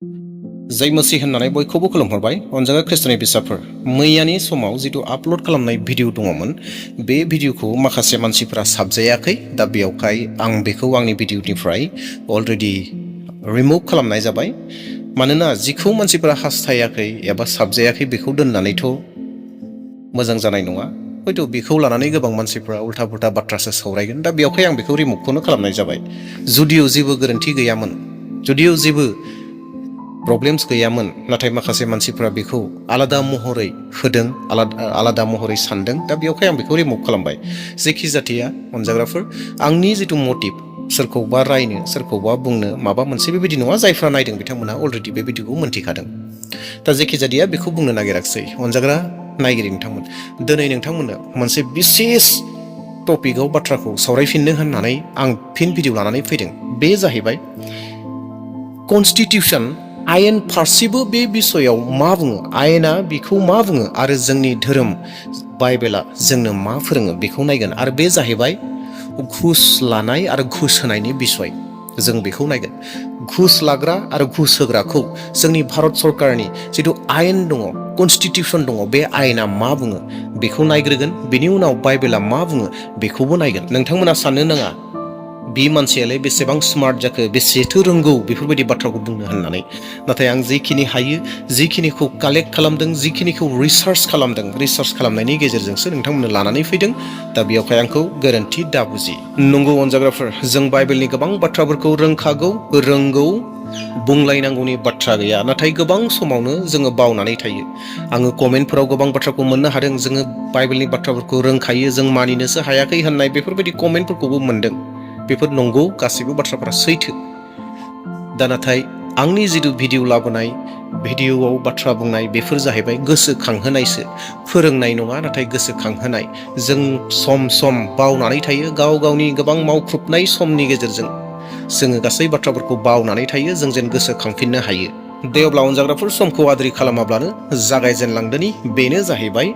जय मसीह होननानै बयखौबो खुलुमहरबाय अनजागा ख्रिस्टनि बिसाफोर मैयानि समाव जितु आपल'ड खालामनाय भिडिअ दङमोन बे भिडिअखौ माखासे मानसिफोरा साबजायाखै दा बेयावहाय आं बेखौ आंनि भिडिअनिफ्राय अलरेडि रिमुभ खालामनाय जाबाय मानोना जिखौ मानसिफोरा हास्थायाखै एबा साबजायाखै बेखौ दोननानैथ' मोजां जानाय नङा हयथ' बेखौ लानानै गोबां मानसिफोरा उल्था पुल्था बाथ्रासो सावरायगोन दा बेयावहाय आं बेखौ रिमुभखौनो खालामनाय जाबाय जुदिअ जेबो गोरोन्थि गैयामोन जुदिअ जेबो प्रब्लेम्स गैयामोन नाथाय माखासे मानसिफोरा बेखौ आलादा महरै होदों आलादा महरै सानदों दा बेयावहाय आं बेखौ रिमुभ खालामबाय जेखि जाथिया अनजाग्राफोर आंनि जितु मटिभ सोरखौबा रायनो सोरखौबा बुंनो माबा मोनसे बेबायदि नङा जायफ्रा नायदों बिथांमोना अलरेडि बे भिडिअखौ मोनथिखादों दा जेखि जाथिया बेखौ बुंनो नागिराखिसै अनजाग्रा नायगिरि नोंथांमोन दिनै नोंथांमोननो मोनसे बिसेस टपिकआव बाथ्राखौ सावरायफिननो होननानै आं फिन भिडिअ लानानै फैदों बे जाहैबाय कनस्टिटिउसन आयेन फारसेबो बे बिसयाव मा बुङो आयेना बेखौ मा बुङो आरो जोंनि धोरोम बाइबेला जोंनो मा फोरोङो बेखौ नायगोन आरो बे जाहैबाय घुस लानाय आरो घुस होनायनि बिसय जों बेखौ नायगोन घुस लाग्रा आरो घुस होग्राखौ जोंनि भारत सरकारनि जितु आयेन दङ कनस्टिटिउसन दङ बे आयेना मा बुङो बेखौ नायग्रोगोन बेनि उनाव बाइबेला मा बुङो बेखौबो नायगोन नोंथांमोना साननो नाङा बे मानसियालाय बेसेबां स्मार्ट जाखो बेसेथो रोंगौ बेफोरबायदि बाथ्राखौ बुंनो होननानै नाथाय आं जिखिनि हायो जिखिनिखौ कालेक्ट खालामदों जिखिनिखौ रिसार्च खालामनायनि गेजेरजोंसो नोंथांमोननो लानानै फैदों दा बेयावहाय आंखौ गोरोन्थि दाबुजि नंगौ अनजाग्राफोर जों बाइबेलनि गोबां बाथ्राफोरखौ रोंखागौ रोंगौ बुंलायनांगौनि बाथ्रा गैया नाथाय गोबां समावनो जोङो बावनानै थायो आङो कमेन्टफोराव गोबां बाथ्राखौ मोननो हादों जोङो बाइबेलनि बाथ्राफोरखौ रोंखायो जों मानिनोसो हायाखै होननाय बेफोरबायदि कमेन्टफोरखौबो मोनदों बेफोर नंगौ गासैबो बाथ्राफोरा सैथो दा नाथाय आंनि जितु भिडिअ लाबोनाय भिडिअआव बाथ्रा बुंनाय बेफोर जाहैबाय गोसोखांहोनायसो फोरोंनाय नङा नाथाय गोसोखांहोनाय जों सम सम बावनानै थायो गाव गावनि गोबां मावख्रुबनाय समनि गेजेरजों जोङो गासै बाथ्राफोरखौ बावनानै थायो जों जेन गोसोखांफिननो हायो दे अब्ला अनजाग्राफोर समखौ आद्रि खालामाब्लानो जागायजेनलांदोनि बेनो जाहैबाय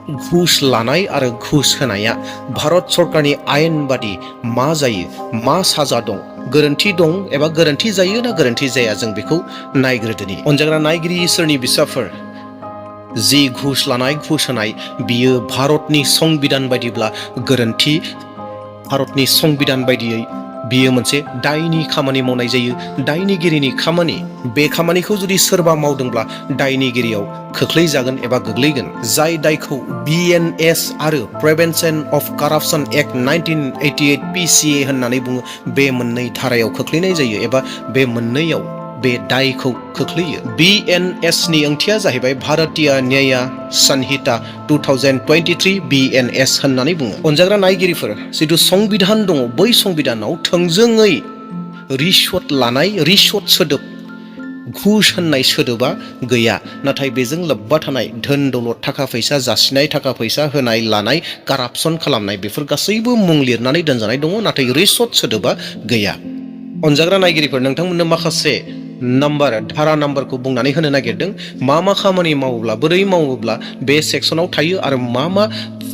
घुस लानाय आरो घुस होनाया भारत सरकारनि आयेन बादि मा जायो मा साजा दं गोरोन्थि दं एबा गोरोन्थि जायो ना गोरोन्थि जाया जों बेखौ नायग्रोदोनि अनजाग्रा नायगिरि इसोरनि बिसाफोर जि घुस लानाय घुस होनाय बियो भारतनि संबिधान बायदिब्ला गोरोन्थि भारतनि संबिधान बायदियै बियो मोनसे दायनि खामानि मावनाय जायो दायनिगिरिनि खामानि बे खामानिखौ जुदि सोरबा मावदोंब्ला दायनिगिरियाव खोख्लैजागोन एबा गोग्लैगोन जाय दायखौ BNS आरो prevention of corruption act 1988 PCA होननानै बुङो बे मोननै धारायाव खोख्लैनाय जायो एबा बे मोननैयाव बे दायखौ खोख्लैयो BNS नि ओंथिया जाहैबाय भारतीय न्याय संहिता 2023 BNS होननानै बुङो अनजाग्रा नायगिरिफोर जितु संबिधान दङ बै संबिधानाव थोंजोङै रिश्वत लानाय रिश्वत सोदोब घुस होननाय सोदोबा गैया नाथाय बेजों लोब्बा थानाय धोन दौलत थाखा फैसा जासिनाय थाखा फैसा होनाय लानाय कारापसन खालामनाय बेफोर गासैबो मुं लिरनानै दोनजानाय दङ नाथाय रिश्वत सोदोबा गैया अनजाग्रा नायगिरिफोर नोंथांमोननो माखासे नाम्बार धारा नाम्बारखौ बुंनानै होनो नागिरदों मा मा खामानि मावोब्ला बोरै मावोब्ला बे सेक्सनाव थायो आरो मा मा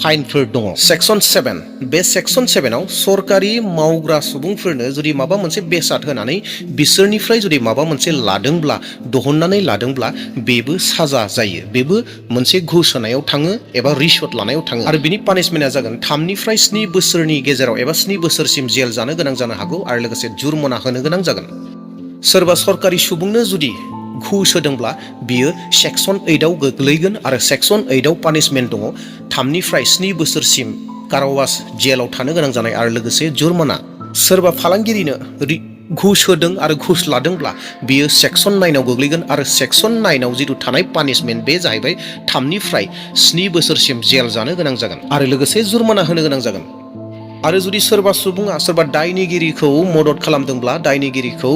फाइनफोर दङ सेक्सन 7 बे सेक्सन 7 आव सरकारि मावग्रा सुबुंफोरनो जुदि माबा मोनसे बेसाद होनानै बिसोरनिफ्राय जुदि माबा मोनसे लादोंब्ला दहननानै लादोंब्ला बेबो साजा जायो बेबो मोनसे घुस होनायाव थाङो एबा रिश्वत लानायाव थाङो आरो बिनि पानिशमेन्टआ जागोन 3 निफ्राय 7 बोसोरनि गेजेराव एबा 7 बोसोरसिम जेल जानो गोनां जानो हागौ आरो लोगोसे जुर्माना होनो गोनां जागोन सोरबा सरकारि सुबुंनो जुदि घुस होदोंब्ला बियो सेक्सन 8 आव गोग्लैगोन आरो सेक्सन 8 आव पानिशमेन्ट दङ 3 निफ्राय 7 बोसोरसिम कारावास जेलाव थानो गोनां जानाय आरो लोगोसे जुर्माना सोरबा फालांगिरिनो घुस होदों आरो घुस लादोंब्ला बियो सेक्सन 9 आव गोग्लैगोन आरो सेक्सन 9 आव जितु थानाय पानिशमेन्ट बे जाहैबाय 3 निफ्राय 7 बोसोरसिम जेल जानो गोनां जागोन आरो लोगोसे जुर्माना होनो गोनां जागोन आरो जुदि सोरबा सुबुङा सोरबा दायनिगिरिखौ मदद खालामदोंब्ला दायनिगिरिखौ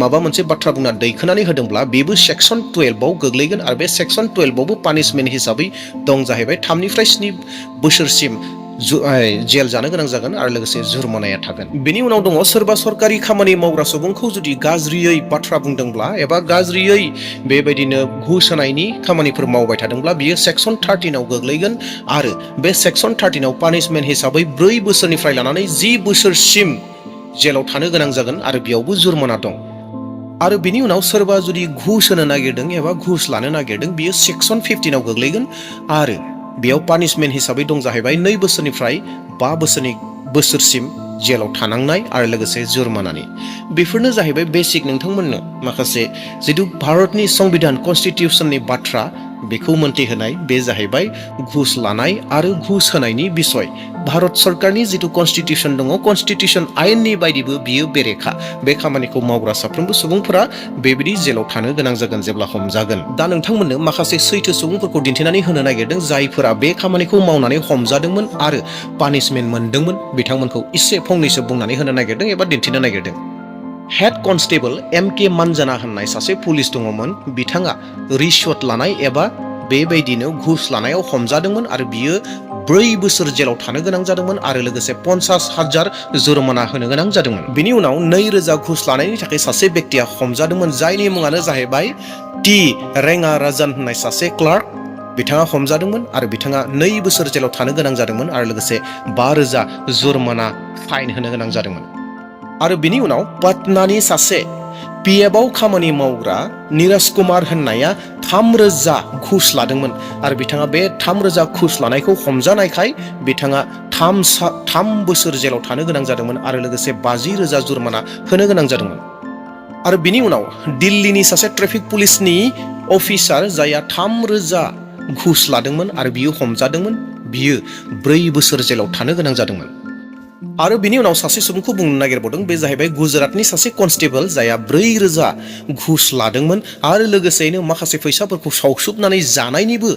माबा मोनसे बाथ्रा बुंना दैखोनानै होदोंब्ला बेबो सेक्सन 12 आव गोग्लैगोन आरो बे सेक्सन 12 आवबो पानिशमेन्ट हिसाबै दं जाहैबाय 3 निफ्राय 7 बोसोरसिम जेल जानो गोनां जागोन आरो लोगोसे जुर्मानाया थागोन बेनि उनाव दङ सोरबा सरकारि खामानि मावग्रा सुबुंखौ जुदि गाज्रियै बाथ्रा बुंदोंब्ला एबा गाज्रियै बेबायदिनो घुस होनायनि खामानिफोर मावबाय थादोंब्ला बियो सेक्सन 13 आव गोग्लैगोन आरो बे सेक्सन 13 आव पानिशमेन्ट हिसाबै 4 बोसोरनिफ्राय लानानै 10 बोसोरसिम जेलाव थानो गोनां जागोन आरो बेयावबो जुर्माना दं आरो बिनि उनाव सोरबा जुदि घुस होनो नागिरदों एबा घुस लानो नागिरदों बियो सेक्सन 15 आव गोग्लैगोन आरो बेयाव पानिशमेन्ट हिसाबै दं जाहैबाय 2 बोसोरनिफ्राय 5 बोसोरसिम जेलाव थानांनाय आरो लोगोसे जुर्मानानि। बेफोरनो जाहैबाय बेसिक नोंथांमोननो माखासे जिथु भारतनि संबिधान कन्स्टिटिउसननि बाथ्रा बेखौ मोन्थिहोनाय बे जाहैबाय घुस लानाय आरो घुस होनायनि बिसय। भारत सरकारनि जिथु कन्स्टिटिउसन दङ कन्स्टिटिउसन आयेननि बायदिबो बियो बेरेखा। बे खामानिखौ मावग्रा साफ्रोमबो सुबुंफोरा बेबायदि जेलाव थानो गोनां जागोन जेब्ला हमजागोन। दा नोंथांमोननो माखासे सैथो सुबुंफोरखौ दिन्थिनानै होनो नागिरदों जायफोरा बे खामानिखौ मावनानै हमजादोंमोन आरो पानिशमेन्ट मोनदोंमोन बिथांमोनखौ इसे फंनैसो बुंनानै होनो नागिरदों एबा दिन्थिनो नागिरदों। Head constable MK. मानजाना होननाय सासे पुलिस दङमोन। बिथाङा रिश्वत लानाय एबा बेबायदिनो घुस लानायाव हमजादोंमोन आरो बियो 4 बोसोर जेलाव थानो गोनां जादोंमोन आरो लोगोसे 50,000 जुर्माना होनो गोनां जादोंमोन। बिनि उनाव 2,000 घुस लानायनि थाखाय सासे व्यक्तिया हमजादोंमोन जायनि मुङानो जाहैबाय टी. रेंगाराजन होननाय सासे क्लार्क। बिथाङा हमजादोंमोन आरो बिथाङा 2 बोसोर जेलाव थानो गोनां जादोंमोन आरो लोगोसे 5,000 जुर्माना फाइन होनो गोनां जादोंमोन। आरो बिनि उनाव पाटनानि सासे पीएफआव खामानि मावग्रा नीरज कुमार होननाया 3,000 घुस लादोंमोन आरो बिथाङा बे 3,000 घुस लानायखौ हमजानायखाय बिथाङा 3 बोसोर जेलाव थानो गोनां जादोंमोन आरो लोगोसे 50,000 जुर्माना होनो गोनां जादोंमोन। आरो बिनि उनाव दिल्लीनि सासे ट्रेफिक पुलिसनि अफिसार जायहा 3,000 घुस लादोंमोन आरो बियो हमजादोंमोन बियो 4 बोसोर जेलाव थानो गोनां जादोंमोन। आरो बिनि उनाव सासे सुबुंखौ बुंनो नागिरबावदों बे जाहैबाय गुजरातनि सासे कनस्टेबल जायहा 4,000 घुस लादोंमोन आरो लोगोसेयैनो माखासे फैसाफोरखौ सावसुबनानै जानायनिबो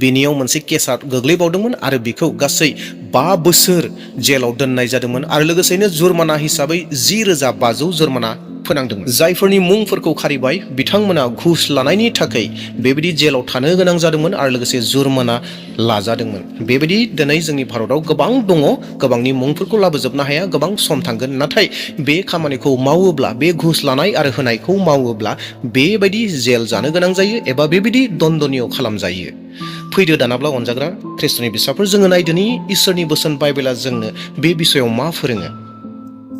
बिनियाव मोनसे केसा गोग्लैबावदोंमोन आरो बिखौ गासै 5 बोसोर जेलाव दोननाय जादोंमोन आरो लोगोसेयैनो जुर्माना हिसाबै 10,500 जुर्माना फोनांदोंमोन। जायफोरनि मुंफोरखौ खारिबाय बिथांमोना घुस लानायनि थाखाय बेबायदि जेलाव थानो गोनां जादोंमोन आरो लोगोसे जुर्माना लाजादोंमोन। बेबायदि दिनै जोंनि भारताव गोबां दङ। गोबांनि मुंफोरखौ लाबोजोबनो हाया, गोबां सम थांगोन। नाथाय बे खामानिखौ मावोब्ला बे घुस लानाय आरो होनायखौ मावोब्ला बेबायदि जेल जानो गोनां जायो एबा बेबायदि दन्दनीय खालामजायो। फैदो दानाब्ला अनजाग्रा ख्रिस्ट'नि बिसाफोर जोङो नायदोनि इसोरनि बोसोन बाइबेला जोंनो बे बिसयाव मा फोरोङो।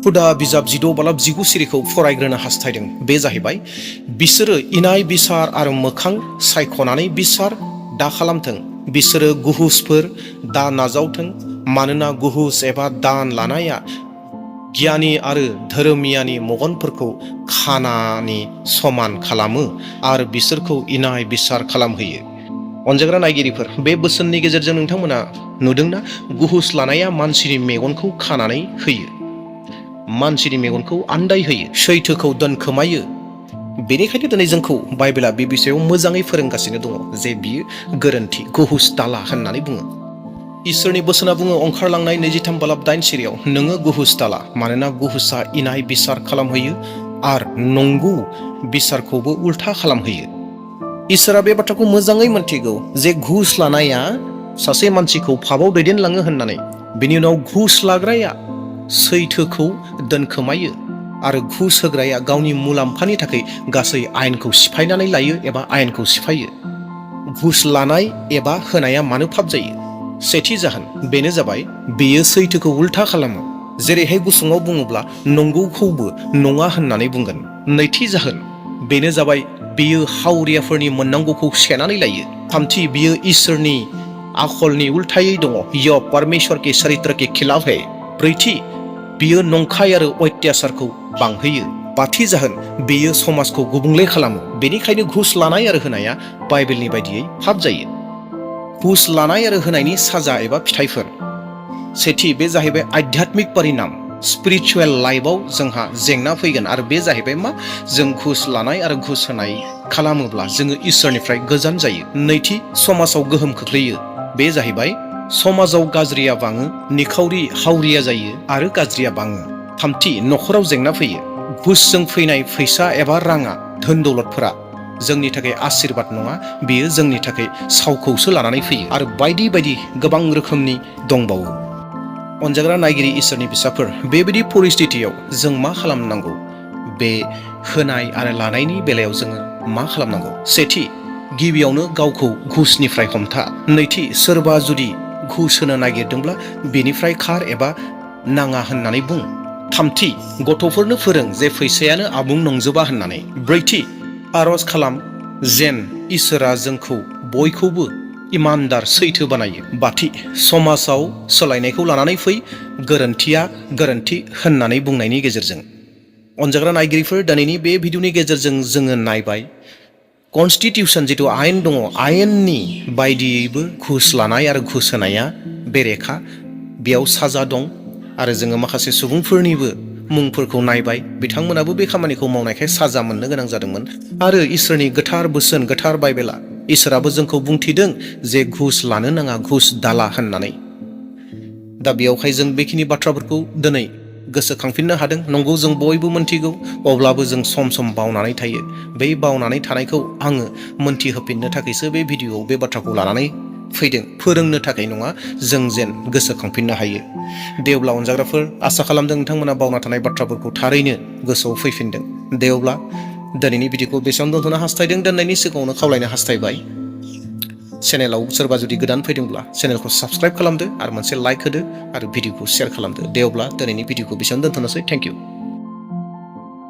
हुदा बिजाब 16-19 सिरिखौ फरायग्रोनो हास्थायदों। बे जाहैबाय बिसोरो इनाय बिसार आरो मोखां सायख'नानै बिसार दा खालामथों। बिसोरो गुहुसफोर दा नाजावथों मानोना गुहुस एबा दान लानाया गियानि आरो धोरोमियानि मगनफोरखौ खानानि समान खालामो आरो बिसोरखौ इनाय बिसार खालामहोयो। अनजाग्रा नायगिरिफोर बे बोसोननि गेजेरजों नोंथांमोना नुदोंना गुहुस लानाया मानसिनि मेगनखौ खानानै होयो, मानसिनि मेगनखौ आन्दाय होयो, सैथोखौ दोनखोमायो। बेनिखायनो दिनै जोंखौ बाइबेला बे बिसयाव मोजाङै फोरोंगासिनो दङ जे बियो गोरोन्थि, गुहुस दाला होननानै बुङो। इसोरनि बोसोना बुङो ओंखारलांनाय 23:8 सिरियाव नोङो गुहुस दाला मानोना गुहुसा इनाय बिसार खालामहोयो आरो नंगौ बिसारखौबो उल्था खालामहोयो। इसोरा बे बाथ्राखौ मोजाङै मोनथिगौ जे घुस लानाया सासे मानसिखौ फाबाव दैदेनलाङो होननानै। बिनि उनाव घुस लाग्राया सैथोखौ दोनखोमायो आरो घुस होग्राया गावनि मुलाम्फानि थाखाय गासै आयेनखौ सिफायनानै लायो एबा आयेनखौ सिफायो। घुस लानाय एबा होनाया मानो पाप जायो? सेथि जाहोन बेनो जाबाय बेयो सैथोखौ उल्था खालामो। जेरैहाय गुसुङाव बुङोब्ला नंगौखौबो नङा होननानै बुंगोन। नैथि जाहोन बेनो जाबाय बेयो हावरियाफोरनि मोननांगौखौ सेनानै लायो। थामथि बियो इसोरनि आखलनि उल्थायै दङ। यो परमेश्वर के चरित्र के खिलाफ है। ब्रैथि बियो नंखाय आरो अत्याचारखौ बांहोयो। बाथि जाहोन बेयो समाजखौ गुबुंले खालामो। बेनिखायनो घुस लानाय आरो होनाया बाइबेलनि बायदियै पाप जायो। घुस लानाय आरो होनायनि साजा एबा फिथाइफोर। सेथि बे जाहैबाय आध्यात्मिक परिनाम। स्पिरिचुवेल लाइफआव जोंहा जेंना फैगोन आरो बे जाहैबाय मा जों घुस लानाय आरो घुस होनाय खालामोब्ला जोङो इसोरनिफ्राय गोजान जायो। नैथि समाजाव गोहोम खोख्लैयो। बे जाहैबाय समाजाव गाज्रिया बाङो, निखावरि हावरिया जायो आरो गाज्रिया बाङो। थामथि न'खराव जेंना फैयो। घुसजों फैनाय फैसा एबा राङा धोन दौलतफोरा जोंनि थाखाय आशीर्बाद नङा, बेयो जोंनि थाखाय सावखौसो लानानै फैयो आरो बायदि बायदि गोबां रोखोमनि दंबावो। अनजाग्रा नायगिरि इसोरनि फिसाफोर बेबायदि परिस्थितियाव जों मा खालामनांगौ? बे होनाय आरो लानायनि बेलायाव जोङो मा खालामनांगौ? सेथि गिबियावनो गावखौ घुसनिफ्राय हमथा। नैथि सोरबा जुदि घुस होनो नागिरदोंब्ला बेनिफ्राय खार एबा नाङा होननानै बुं। थामथि, गथ'फोरनो फोरों जे फैसायानो आबुं नंजोबा होननानै। ब्रैथि, आर'ज खालाम जेन इसोरा जोंखौ बयखौबो इमानदार सैथो बानायो। बाथि, समाजाव सोलायनायखौ लानानै फै, गोरोन्थिया गोरोन्थि होननानै बुंनायनि गेजेरजों। अनजाग्रा नायगिरिफोर, दिनैनि बे भिडिअनि गेजेरजों जोङो नायबाय कनस्टिटिउसन जिथु आयेन दङ, आयेननि बायदियैबो घुस लानाय आरो घुस होनाया बेरेखा, बेयाव साजा दं। आरो जोङो माखासे सुबुंफोरनिबो मुंफोरखौ नायबाय, बिथांमोनाबो बे खामानिखौ मावनायखाय साजा मोननो गोनां जादोंमोन। आरो इसोरनि गोथार बोसोन, गोथार बाइबेला, इसोराबो जोंखौ बुंथिदों जे घुस लानो नाङा, घुस दाला होननानै। दा बेयावहाय जों बेखिनि बाथ्राफोरखौ दिनै गोसोखांफिननो हादों। नंगौ, जों बयबो मोनथिगौ, अब्लाबो जों सम सम बावनानै थायो। बै बावनानै थानायखौ आङो मोनथिहोफिननो थाखायसो बे भिडिअआव बे बाथ्राखौ लानानै फैदों, फोरोंनो थाखाय नङा, जों जेन गोसोखांफिननो हायो। दे अब्ला अनजाग्राफोर, आसा खालामदों नोंथांमोना बावना थानाय बाथ्राफोरखौ थारैनो गोसोआव फैफिनदों। दे अब्ला दिनैनि भिडिअखौ बेसेबां दोनथ'नो हास्थायदों, दोननायनि सिगाङावनो खावलायनो हास्थायबाय, चेनेलाव सोरबा जुदि गोदान फैदोंब्ला चेनेलखौ साबस्क्राइब खालामदो आरो मोनसे लाइक होदो आरो भिडिअखौ शेयार खालामदो। दे अब्ला दिनैनि भिडिअखौ बेसेबां दोनथ'नोसै। Thank you.